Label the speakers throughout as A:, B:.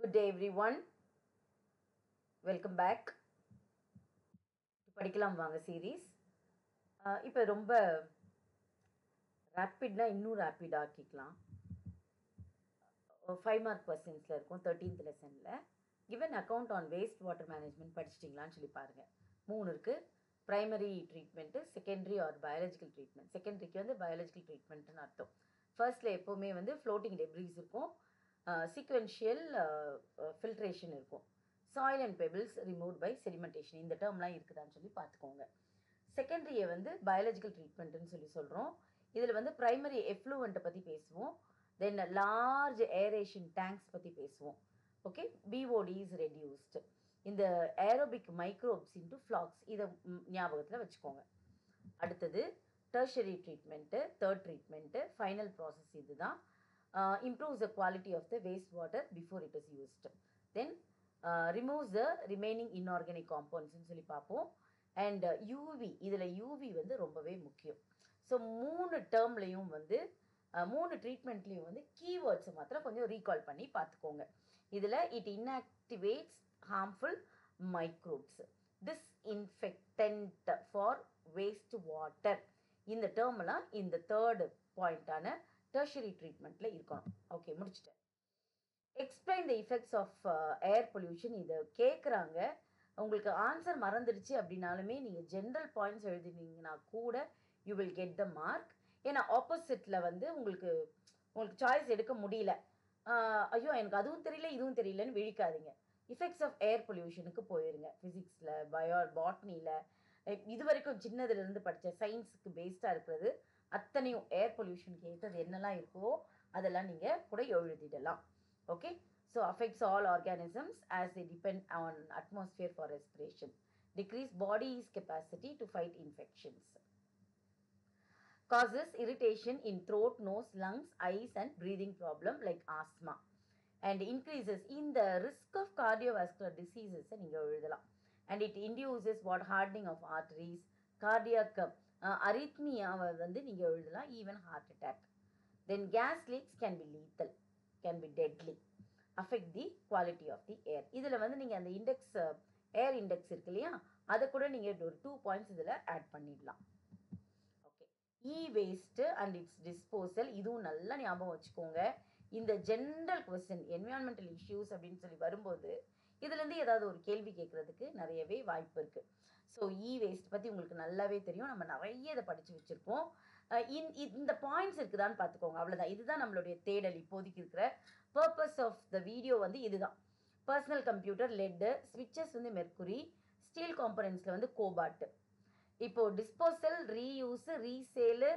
A: Good day everyone. Welcome back. படிக்கலாம் வாங்க series. இப்போ ரொம்ப ரேப்பிட்னா இன்னும் ரேப்பிட் ஆக்கிக்கலாம். 5 மார்க் கொஸ்டின்ஸில் இருக்கும் 13th லெசனில். Given account on waste water management படிச்சிட்டிங்களான்னு சொல்லி பாருங்கள். 3 இருக்குது. Primary treatment, secondary or biological treatment. செகண்டரிக்கு வந்து பயாலஜிக்கல் ட்ரீட்மெண்ட்டுன்னு அர்த்தம். ஃபர்ஸ்ட்டில் எப்போவுமே வந்து ஃப்ளோட்டிங் டெப்ரீஸ் இருக்கும், சீக்வென்ஷியல் ஃபில்ட்ரேஷன் இருக்கும், soil and pebbles remove by sedimentation. இந்த டேர்ம்லாம் இருக்குதான்னு சொல்லி பார்த்துக்கோங்க. செகண்டரியை வந்து பயாலஜிக்கல் ட்ரீட்மெண்ட்டுன்னு சொல்லி சொல்கிறோம். இதில் வந்து ப்ரைமரி எஃப்ளூவண்ட்டை பற்றி பேசுவோம், தென் லார்ஜ் ஏரேஷன் டேங்க்ஸ் பற்றி பேசுவோம். ஓகே, பிஓடி இஸ் ரெடியூஸ்டு, இந்த ஏரோபிக் மைக்ரோப்ஸ் இன்டு ஃப்ளாக்ஸ், இதை ஞாபகத்தில் வச்சுக்கோங்க. அடுத்தது tertiary treatment, third treatment, final process இது தான். Improves the quality of the waste water before it is used. Then removes the remaining inorganic காம்பவுண்ட்ஸ்ன்னு சொல்லி பார்ப்போம். அண்ட் யூவி, இதில் யூவி வந்து ரொம்பவே முக்கியம். ஸோ 3 டேர்ம்லையும் வந்து 3 ட்ரீட்மெண்ட்லேயும் வந்து கீவேர்ட்ஸை மாத்திரம் கொஞ்சம் ரீகால் பண்ணி பார்த்துக்கோங்க. இதில் it inactivates harmful microbes, disinfectant for waste water. இந்த டேர்ம்லாம் இந்த தேர்டு பாயிண்டான டெர்ஷரி ட்ரீட்மெண்ட்டில் இருக்கணும். ஓகே, முடிச்சுட்டேன். Explain the effects of air pollution. இதை கேட்குறாங்க. உங்களுக்கு ஆன்சர் மறந்துடுச்சு அப்படின்னாலுமே நீங்கள் ஜென்ரல் பாயிண்ட்ஸ் எழுதினீங்கன்னா கூட you will get the mark. ஏன்னா ஆப்போசிட்டில் வந்து உங்களுக்கு சாய்ஸ் எடுக்க முடியல, ஐயோ எனக்கு அதுவும் தெரியல இதுவும் தெரியலன்னு விழிக்காதீங்க. எஃபெக்ட்ஸ் ஆஃப் ஏர் பொல்யூஷனுக்கு போயிருங்க. ஃபிசிக்ஸில், பாட்னியில், இது வரைக்கும் சின்னதுலேருந்து படித்த சயின்ஸுக்கு பேஸ்டாக இருக்கிறது அத்தனையும் ஏர் பொல்யூஷனுக்கு ஏற்றது என்னெல்லாம் இருக்கோ அதெல்லாம் நீங்கள் கூட எழுதிடலாம். Okay, so affects all organisms as they depend on atmosphere for respiration, decrease body's capacity to fight infections, causes irritation in throat, nose, lungs, eyes and breathing problem like asthma, and increases in the risk of cardiovascular diseases. நீங்க எழுதலாம். And it induces what hardening of arteries, cardiac arrhythmia வந்து நீங்க எழுதலாம், even heart attack. Then gas leaks can be lethal, can be deadly, affect the quality of the air. இதில் வந்து நீங்கள் அந்த index, ஏர் index இருக்கு இல்லையா, அதை கூட நீங்கள் ஒரு 2 பாயிண்ட்ஸ் இதில் ஆட் பண்ணிடலாம். Okay, E waste and it's disposal, இதுவும் நல்லா ஞாபகம் வச்சுக்கோங்க. இந்த ஜென்ரல் கொஸ்டின் என்விரான்மெண்டல் இஷ்யூஸ் அப்படின்னு சொல்லி வரும்போது இதுலேருந்து ஏதாவது ஒரு கேள்வி கேட்குறதுக்கு நிறையவே வாய்ப்பு இருக்குது. ஸோ இ வேஸ்ட் பற்றி உங்களுக்கு நல்லாவே தெரியும், நம்ம நிறைய இதை படித்து வச்சுருக்கோம். இந்த பாயிண்ட்ஸ் இருக்குதான்னு பார்த்துக்கோங்க, அவ்வளோதான். இதுதான் நம்மளுடைய தேடல் இப்போதைக்கு இருக்கிற பர்பஸ் ஆஃப் த வீடியோ வந்து இதுதான். பர்சனல் கம்ப்யூட்டர் லெட்டு, ஸ்விட்சஸ் வந்து மெர்க்குரி, ஸ்டீல் காம்பனன்ட்ஸில் வந்து கோபால்ட். இப்போது டிஸ்போசல், ரீயூஸு, ரீசேலு,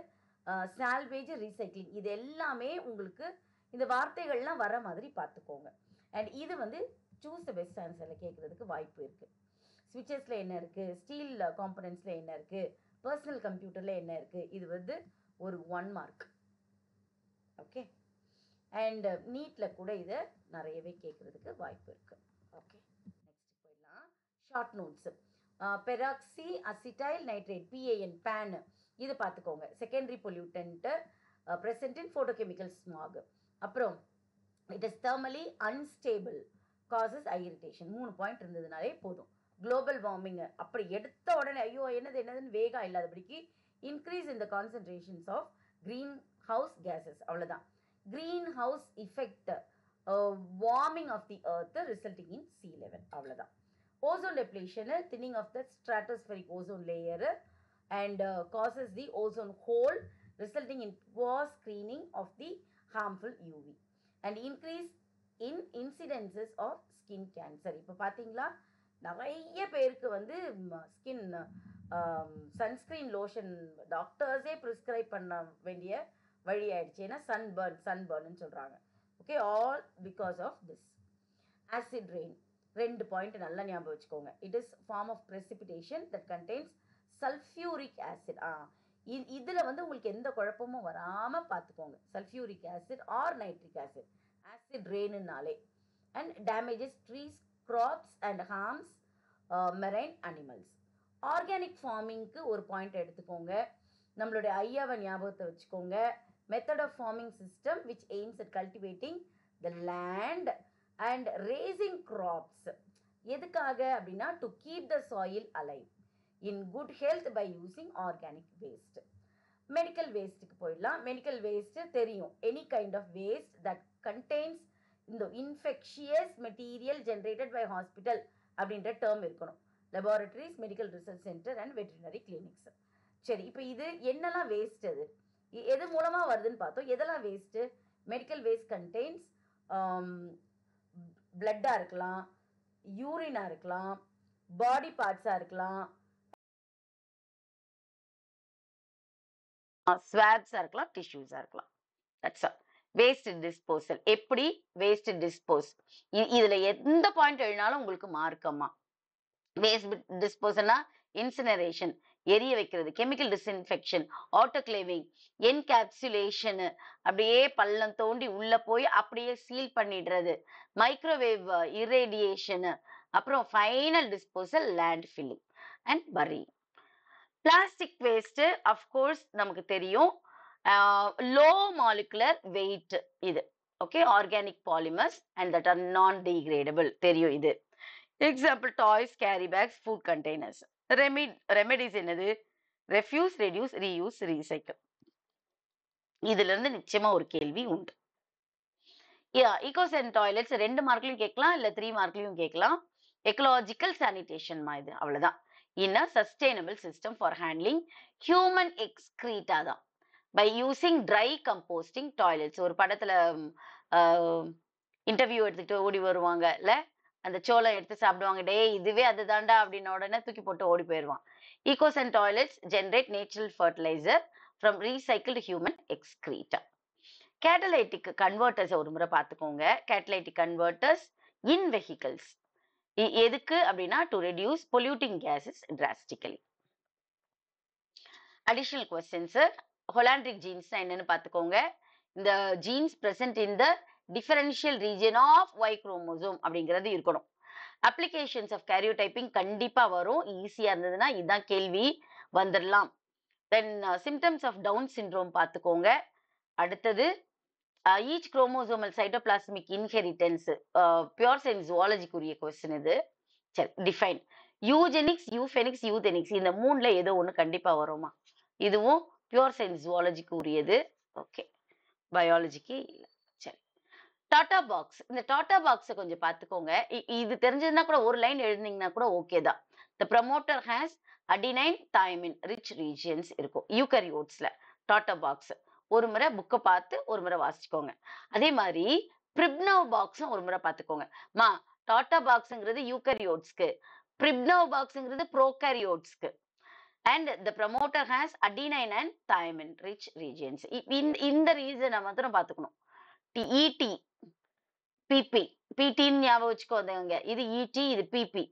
A: சால்வேஜ், ரீசைக்ளிங், இது எல்லாமே உங்களுக்கு இந்த வார்த்தைகள்லாம் வர மாதிரி பார்த்துக்கோங்க. அண்ட் இது வந்து சூஸ் த பெஸ்ட் ஆன்சரில் கேட்குறதுக்கு வாய்ப்பு இருக்குது. ஸ்விட்சஸில் என்ன இருக்குது, ஸ்டீல் காம்பனன்ட்ஸில் என்ன இருக்குது, பர்சனல் கம்ப்யூட்டரில் என்ன இருக்குது, இது வந்து ஒரு 1 மார்க். ஓகே, அண்ட் நீட்டில் கூட இதை நிறையவே கேட்குறதுக்கு வாய்ப்பு இருக்குது. ஓகே, நெக்ஸ்ட் போயிடலாம். Short notes. Peroxy acetyl nitrate, PAN, PAN, இது பார்த்துக்கோங்க. Secondary pollutant present in photochemical smog. அப்புறம் it is thermally unstable, causes irritation. 3 point இருந்ததுனாலே போதும். குளோபல் வார்மிங் அப்படி எடுத்த உடனே ஐயோ என்னதுன்னு வேகம் இல்லாதபடிக்கு increase in the concentrations of green house gases, அவ்வளோதான். Green house effect, warming of the earth resulting in sea level, அவ்வளோதான். Ozone depletion, thinning of the stratospheric ozone layer and causes the ozone hole resulting in poor screening of the harmful UV and increase in incidences of skin cancer. இப்போ பார்த்தீங்களா, நிறைய பேருக்கு வந்து skin sunscreen lotion டாக்டர்ஸே prescribe பண்ண வேண்டிய வழி ஆயிடுச்சு. ஏன்னா சன்பர்ன்னு சொல்கிறாங்க. Okay, all because of this. Acid rain, 2 point நல்லா ஞாபகம் வச்சுக்கோங்க. It is form of precipitation that contains sulfuric acid. இதில் வந்து உங்களுக்கு எந்த குழப்பமும் வராமல் பார்த்துக்கோங்க. Sulphuric acid or nitric acid, acid ரெயின்னாலே. And damages trees, crops and harms marine animals. Organic ஃபார்மிங்க்கு ஒரு பாயிண்ட் எடுத்துக்கோங்க. நம்மளுடைய ஐயாவை ஞாபகத்தை வச்சுக்கோங்க. Method of farming system which aims at cultivating the land and raising crops எதுக்காக அப்படின்னா to keep the soil alive in good health by using organic waste. Medical வேஸ்ட்டுக்கு போயிடலாம். மெடிக்கல் வேஸ்ட் தெரியும், any kind of waste that contains இந்த infectious material generated by hospital அப்படின்ற term இருக்கணும். Laboratories, medical research centre and veterinary clinics. சரி, இப்போ இது என்னெல்லாம் வேஸ்ட், அது எது மூலமா வருதுன்னு பார்த்தோம். எதெல்லாம் வேஸ்ட்? மெடிக்கல் வேஸ்ட் கண்டெய்ன்ஸ் பிளட்டா இருக்கலாம், யூரினா இருக்கலாம், பாடி பார்ட்ஸா இருக்கலாம், ஸ்வாப்ஸா இருக்கலாம், டிஷ்யூஸா இருக்கலாம். That's all. Waste disposal. எப்படி வேஸ்ட் டிஸ்போஸ், இதுல எந்த பாயிண்ட் எழுதினாலும் உங்களுக்கு மார்க்கம்மா. வேஸ்ட் டிஸ்போசல்னா இன்சினரேஷன், எரிய வைக்கிறது, கெமிக்கல் டிஸ்இன்ஃபெக்ஷன், ஆட்டோகிளேவிங், என்கேப்சுலேஷன், அப்படியே பள்ளம் தோண்டி உள்ள போய் அப்படியே சீல் பண்ணிடுறது, மைக்ரோவேவ் இரேடியேஷன், அப்புறம் final disposal land filling and burying. Plastic waste of course நமக்கு தெரியும், லோ மாலிகுலர் வெயிட் இது. Okay, organic polymers and that are non degradable தெரியும் இது. Example toys, carry bags, food containers. Remedies என்னது? Refuse, reduce, reuse, recycle. இதுல இருந்து நிச்சயமா ஒரு கேள்வி உண்டு. ஈகோசென் டாய்லெட்ஸ் 2 மார்க்லயும் கேட்கலாம், இல்ல 3 மார்க்லயும் கேட்கலாம். எக்கலாஜிக்கல் சானிடேஷன் இது, அவ்வளவுதான். In a sustainable system for handling human excreta தான் by using dry composting toilets. ஒரு படத்துல இன்டர்வியூ எடுத்துக்கிட்டு ஓடி வருவாங்க இல்ல, அந்த சோளம் எடுத்து சாப்பிடுவாங்க, டே இதுவே அது தாண்டா அப்படின்னு உடனே தூக்கி போட்டு ஓடி போயிடுவான். Ecosan toilets generate natural fertilizer from recycled human excreta. Catalytic converters ஒரு முறை பார்த்துக்கோங்க. கேட்டலைட்டிக் கன்வெர்ட்டர்ஸ் இன் வெஹிக்கிள்ஸ் எதுக்கு அப்படின்னா to reduce polluting gases drastically. Additional questions. Holandric genes என்னன்னு பார்த்துக்கோங்க. இந்த genes present in the differential region of Y chromosome அப்படிங்கிறது இருக்கணும். அப்ளிகேஷன்ஸ் ஆஃப் கேரியோடைப்பிங் கண்டிப்பா வரும், ஈஸியா இருந்ததுன்னா இதுதான் கேள்வி, வந்துடலாம். Then symptoms of Down syndrome பார்த்துக்கோங்க. அடுத்தது each chromosomal cytoplasmic inheritance, pure science ஜுவாலஜிக்குரிய கொஸ்டின் இது. சரி, டிஃபைன். யூஜெனிக்ஸ், யூஃபெனிக்ஸ், யூதெனிக்ஸ் இந்த 3ல ஏதோ ஒன்று கண்டிப்பா வருமா? இதுவும் பியூர் சயின்ஸ் ஜுவாலஜிக்கு உரியது. ஓகே, பயாலஜிக்கு இல்லை. சரி, டாட்டா பாக்ஸ். இந்த டாட்டா பாக்ஸை கொஞ்சம் பார்த்துக்கோங்க. இது தெரிஞ்சதுன்னா கூட ஒரு லைன் எழுதினீங்கன்னா கூட ஓகே தான். The promoter has adenine thymine rich regions இருக்கும் யூகரியோட்ஸ்ல. டாட்டா பாக்ஸ் ஒரு முறை புக்கை பார்த்து ஒரு முறை வாசிச்சுக்கோங்க. அதே மாதிரி பிரிப்னவ் பாக்ஸும் ஒரு முறை பார்த்துக்கோங்க. மா, டாட்டா பாக்ஸ்ங்கிறது யூகரியோட்ஸ்க்கு, பிரிப்னவ் பாக்ஸ்ங்கிறது ப்ரோகரியோட்ஸ்க்கு. And the promoter has adenine and thymine rich regions. இந்த ரீசனை மாத்திரம் பார்த்துக்கணும். இடி, பிபி, பிடின்னு ஞாபகம் வச்சுக்கோங்க. இது இடி, இது பிபி.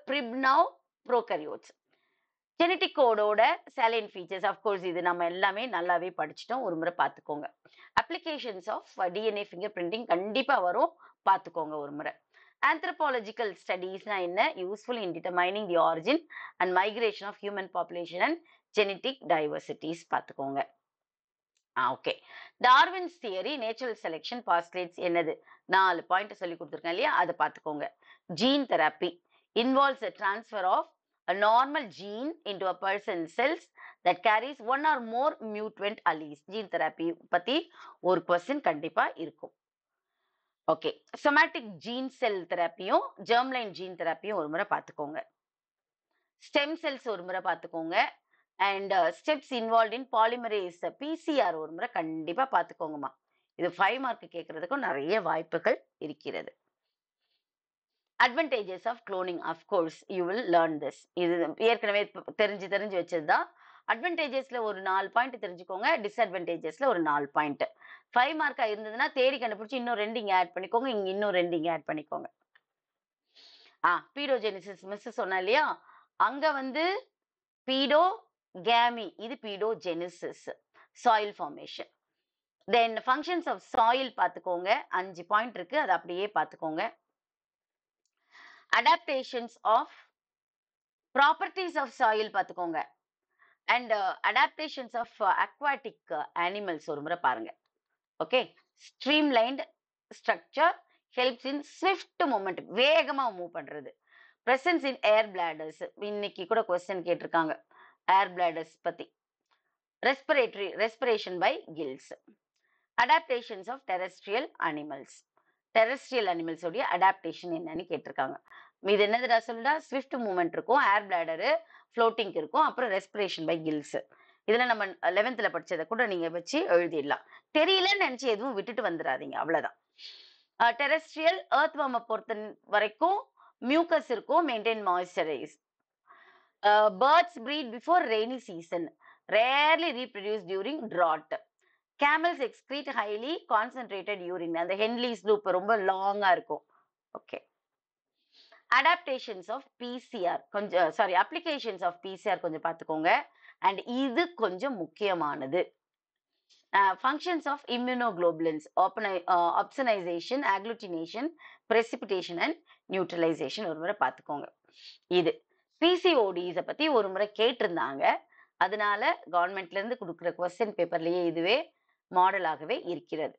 A: பிரிப்னவ் ப்ரோகரியோட்ஸ். ஜெனட்டிக் கோடோட சேலைன் ஃபீச்சர்ஸ் அஃப்கோர்ஸ் இது நம்ம எல்லாமே நல்லாவே படிச்சிட்டோம், ஒரு முறை பார்த்துக்கோங்க. Applications of DNA finger printing கண்டிப்பா வரும், பார்த்துக்கோங்க ஒரு முறை. ஆந்த்ரோபாலஜிக்கல் ஸ்டடீஸ்னா என்ன? Useful in determining the origin and migration of human population and genetic diversities பார்த்துக்கோங்க. Okay, Darwin's theory, natural selection, postulates என்னது? 4 பாயிண்ட் சொல்லி கொடுத்துருக்கேன் இல்லையா, அதை பார்த்துக்கோங்க. Gene therapy involves a transfer of a normal gene into a person's cells that carries one or more mutant alleles. Gene therapy பத்தி ஒரு question கண்டிப்பா இருக்கும். Okay, somatic gene cell தெரப்பியும் germline gene தெரப்பியும் ஒரு முறை பார்த்துக்கோங்க. ஸ்டெம் செல்ஸ் ஒரு முறை பார்த்துக்கோங்க. And steps involve in polymerase PCR ஒரு முறை கண்டிப்பா பார்த்துக்கோங்கம்மா. இது 5 மார்க் கேட்கறதுக்கும் நிறைய வாய்ப்புகள் இருக்கிறது. Advantages of cloning, of course you will learn this. இது ஏற்கனவே தெரிஞ்சு வச்சதுதான். அட்வான்டேஜஸ்ல ஒரு 4 பாயிண்ட் தெரிஞ்சுக்கோங்க, டிஸ்அட்வான்டேஜஸ்ல ஒரு 4 பாயிண்ட். 5 மார்க்கா இருந்ததுன்னா தேடி கண்டுபிடிச்சு இன்னும் 2 இங்க ஆட் பண்ணிக்கோங்க, இங்க இன்னும் 2 இங்க ஆட் பண்ணிக்கோங்க. பீடோஜெனிசிஸ் மிஸ் சொன்னா இல்லையா, அங்க வந்து பீடோ கேமி, இது pedogenesis, soil formation. Then functions of soil பார்த்துக்கோங்க, 5 பாயிண்ட் இருக்கு, அதை அப்படியே பார்த்துக்கோங்க. adaptations of properties of soil பார்த்துக்கோங்க. and adaptations of aquatic animals ஒரு முறை பாருங்க. Okay, streamlined structure, helps in swift movement, வேகமா மூவ் பண்றது. பிரசன்ஸ் இன் ஏர் பிளாடர்ஸ், இன்னைக்கு கூட கொஸ்டின் கேட்டிருக்காங்க ஏர் பிளாடர்ஸ் பத்தி. Respiration by gills. Adaptations of terrestrial animals, terrestrial animals உடைய அடாப்டேஷன் என்னன்னு கேட்டிருக்காங்க. இது என்னதுடா சொல்லுடா, ஸ்விஃப்ட் மூவ்மெண்ட் இருக்கும், ஏர் பிளாடரு ஃப்ளோட்டிங் இருக்கும், அப்புறம் ரெஸ்பிரேஷன் பை கில்ஸ். இதுல நம்ம 11th படிச்சதை கூட நீங்க வச்சு எழுதிடலாம். தெரியலன்னு நினைச்சு எதுவும் விட்டுட்டு வந்துடாதீங்க, அவ்வளவுதான். டெரஸ்ட்ரியல் எர்த்வார்மை பொறுத்த வரைக்கும் மியூக்கஸ் இருக்கும், maintain moisturise. Birds breed before rainy season, rarely reproduce during drought. Camels excrete highly concentrated urine, அந்த ஹென்லிஸ் லூப் ரொம்ப லாங்கா இருக்கும். ஓகே. அடாப்டேஷன்ஸ் ஆஃப் பிசிஆர் கொஞ்சம், சாரி, அப்ளிகேஷன்ஸ் ஆஃப் பிசிஆர் கொஞ்சம் பார்த்துக்கோங்க. அண்ட் இது கொஞ்சம் முக்கியமானது. Functions of immunoglobulins, opsonisation, agglutination, precipitation and neutralisation ஒரு முறை பார்த்துக்கோங்க. இது பிசிஓடிஸை பத்தி ஒரு முறை கேட்டிருந்தாங்க, அதனால கவர்மெண்ட்ல இருந்து கொடுக்குற கொஸ்டின் பேப்பர்லயே இதுவே மாடலாகவே இருக்கிறது.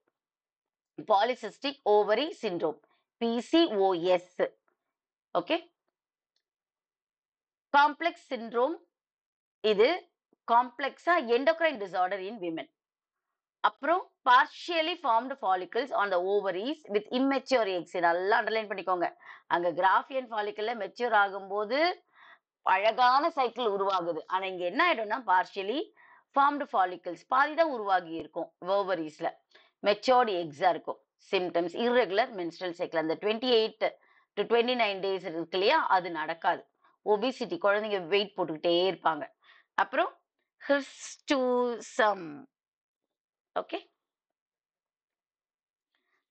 A: Polycystic ovary syndrome, PCOS. Okay. Complex syndrome, இது காம்ப்ளெக்ஸா எண்டோக்ரைன் டிசார்டர் இன் விமென். அப்புறம் partially formed follicles on the ovaries with immature X, நல்லா அண்டர்லைன் பண்ணிக்கோங்க. அங்க கிராஃபியன் ஃபாலிக்கல்ல மெச்சூர் ஆகும்போது அழகான சைக்கிள் உருவாகுது. ஆனா இங்க என்ன ஆயிடும்னா பார்ஷியலி ஃபார்ம்டு ஃபாலிகல்ஸ் பாதி தான் உருவாகி இருக்கும் ஓவரிஸ்ல, மெச்சோர்டு எக்ஸா இருக்கும். சிம்டம்ஸ் irregular menstrual cycle, அந்த 28 to 29 days இருக்கு இல்லையா, அது நடக்காது. ஒபிசிட்டி, குழந்தைங்க வெயிட் போட்டுக்கிட்டே இருப்பாங்க. அப்புறம் ஹிஸ்டூசம். ஓகே.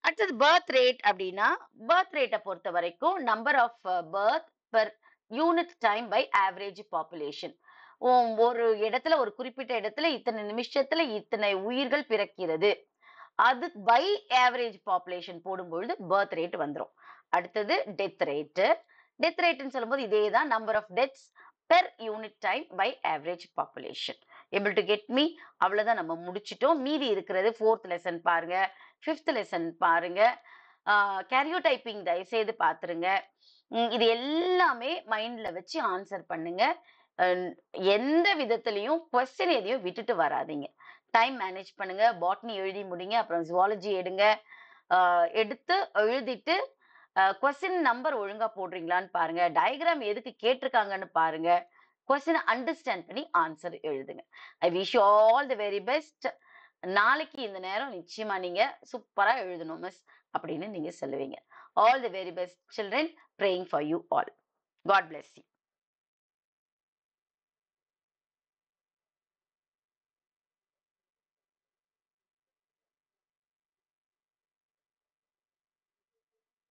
A: அடுத்தது பர்த் ரேட் அப்படின்னா, பர்த் ரேட்டை பொறுத்த வரைக்கும் number of birth per unit time by average population. ஒரு இடத்துல, ஒரு குறிப்பிட்ட இடத்துல இத்தனை நிமிஷத்துல இத்தனை உயிர்கள் பிறக்கிறது, அது பை ஆவரேஜ் பாப்புலேஷன் போடும்பொழுது பர்த் ரேட் வந்துடும். அடுத்தது டெத் ரேட்டு. டெத் ரேட்னு சொல்லும்போது இதே தான், number of deaths per unit time by average population. Able to get me? அவ்வளவுதான், நம்ம முடிச்சிட்டோம். மீதி இருக்கிறது 4th லெசன் பாருங்க, 5th லெசன் பாருங்க. கேரியோடைப்பிங் தயவுசெய்து பார்த்துருங்க. இது எல்லாமே மைண்ட்ல வச்சு ஆன்சர் பண்ணுங்க. எந்த விதத்திலையும் கொஸ்டின் எதையும் விட்டுட்டு வராதீங்க. டைம் மேனேஜ் பண்ணுங்க. பாட்னி எழுதி முடிங்க, அப்புறம் ஜுவாலஜி எடுங்க. எடுத்து எழுதிட்டு கொஸ்டின் நம்பர் ஒழுங்கா போடுறீங்களான்னு பாருங்க, டயக்ராம் எதுக்கு கேட்டிருக்காங்கன்னு பாருங்க, கொஸ்டின் அண்டர்ஸ்டாண்ட் பண்ணி ஆன்சர் எழுதுங்க. I wish you all the very best. நாளைக்கு இந்த நேரம் நிச்சயமா நீங்க சூப்பரா எழுதணும் மிஸ் அப்படின்னு நீங்க சொல்லுவீங்க. All the very best children, praying for you all. God bless you.